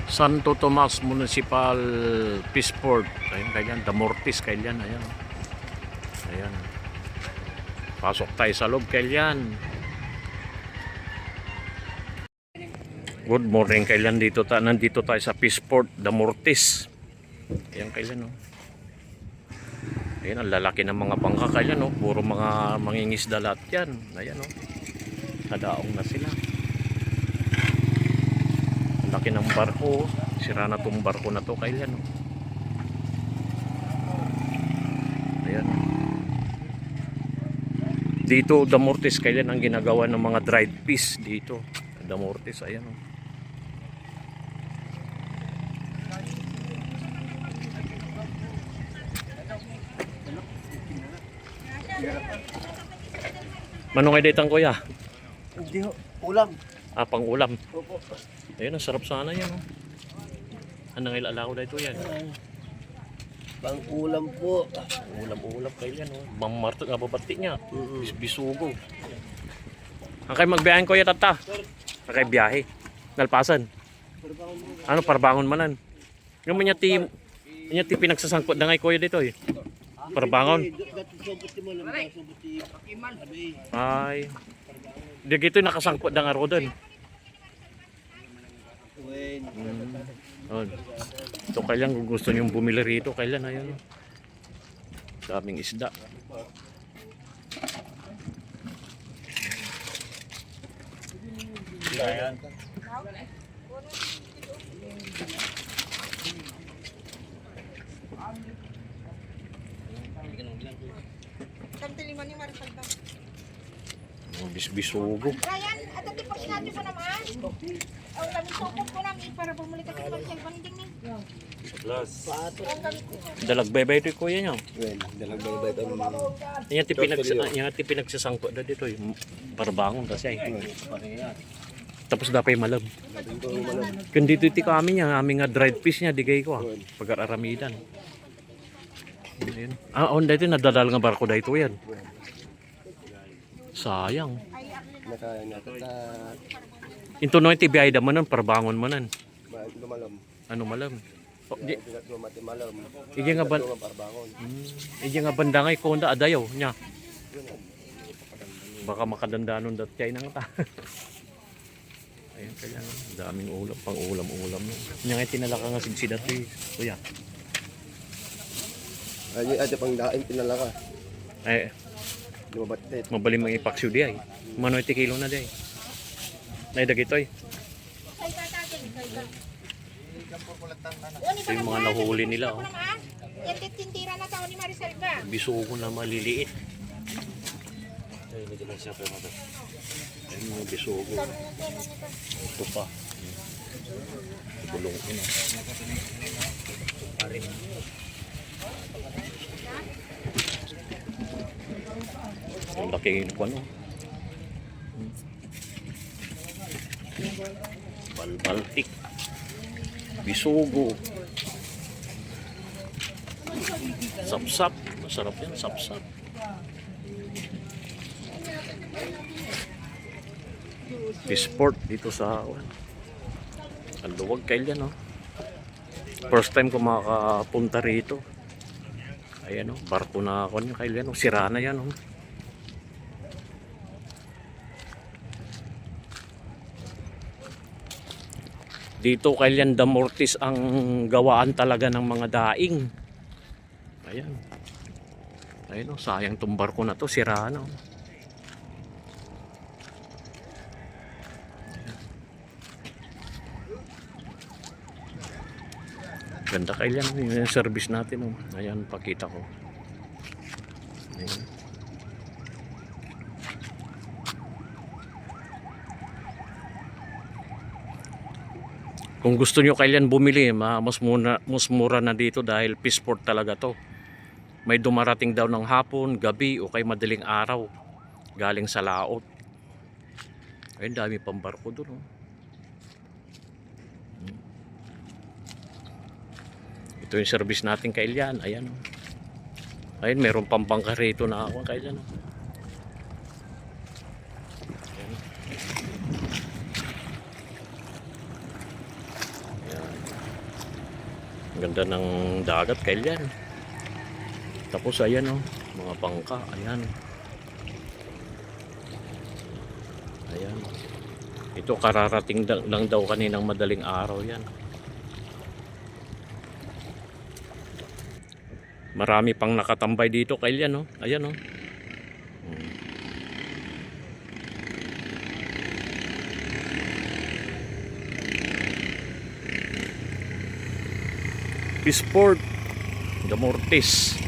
Santo Tomas Municipal Peaceport. Ayun, kailan. Damortis, kailan. Ayan. Ayan. Pasok tayo sa loob, kailan. Good morning, kailan. Nandito tayo sa Peaceport, Damortis. Ayan, kailan. Ayan, ang lalaki ng mga bangka, kailan. Puro mga mangingisda lahat yan. Ayan, nadaong na sila. Laki ng barko, sira na tong barko na to, kailan. Ayan. Dito Damortis, kailan ang ginagawa ng mga dried fish dito. Damortis, ayan. Manong editang kuya? Hindi ho, ulam. Pang ulam. Opo. Ayun, ang sarap sana yan. Anong ilala ko dito yan? Pang ulam po. Ulam-ulam kayo yan. Mamarto nga babati niya. Bisugo. Ang kayo magbiyahin ko ya tata. Ang kayo biyahe. Nalpasan. Ano, parbangon manan. Yung mga team pinagsasangkot na ngay kuya dito eh. Parbangon. Ay. Di gito nakasangkot na nga ro doon. Ito kailan kung gusto nyo bumili rito, kailan ayun. Daming isda. Ayan. Bisbisugo. Ryan, at ati pag sinabi ko naman. Ang kami sukot ko namin para bumuli ka ng cellphone hindi ni. Dalagbay-bay ito kuya nyo. Dalagbay ito. Yan ti pinagsasangko na dito. Parbangon kasi ay. Tapos dapat malam. Kung dito iti kami niya, aming nga dried fish niya, digay ko pag-aramidan. On dito nadadal nga barko dito yan. Sayang. Ito no iti biyay da manan, parbangon manan. Ano malam? Igi nga ban. Igi nga bandangay ko nda adayaw nya. Baka makadandanon dat kay nang ta. Ayun kaya daming ulam, pang ulam-ulam no. Nya nga tinalaka nga sigsidat kuya. Ay ate pang daim pinalaka. Ay mabalim mga ipaksyo di ay. Mano iti kilo na di ay. Naidagitoy. Ito yung mga nahuli nila. Yan tintira na tao ni Maricel ka. Bisugo na maliliit. Ayun mga bisugo. Ito pa. Bulong ina. Ang laki ko ano. Balbaltik. Bisugo. Sapsap. Masarap yan, sapsap. Peaceport dito sa Aluwag kailan First time ko makapunta rito. Ayan barko na ako niya kailan sira na yan Dito kailan Damortis ang gawaan talaga ng mga daing. Ayan. Ayun sayang tong barko na to, sira na. Ganda kailan yung service natin Ayan, pakita ko. Ayan. Kung gusto nyo kailan bumili, mas mura na dito dahil peaceport talaga to. May dumarating daw ng hapon, gabi o kay madaling araw galing sa laot. Ayun, dami pang barko doon. Ito yung service natin kailan. Ayan. Ayun, meron pang bangka rito na ako kailan. Ayan. Ganda ng dagat kailan. Tapos ayan oh, mga bangka, ayan. Ayan. Ito kararating lang daw kaninang madaling araw yan. Marami pang nakatambay dito kailan oh. Ayan oh. Peaceport, Damortis.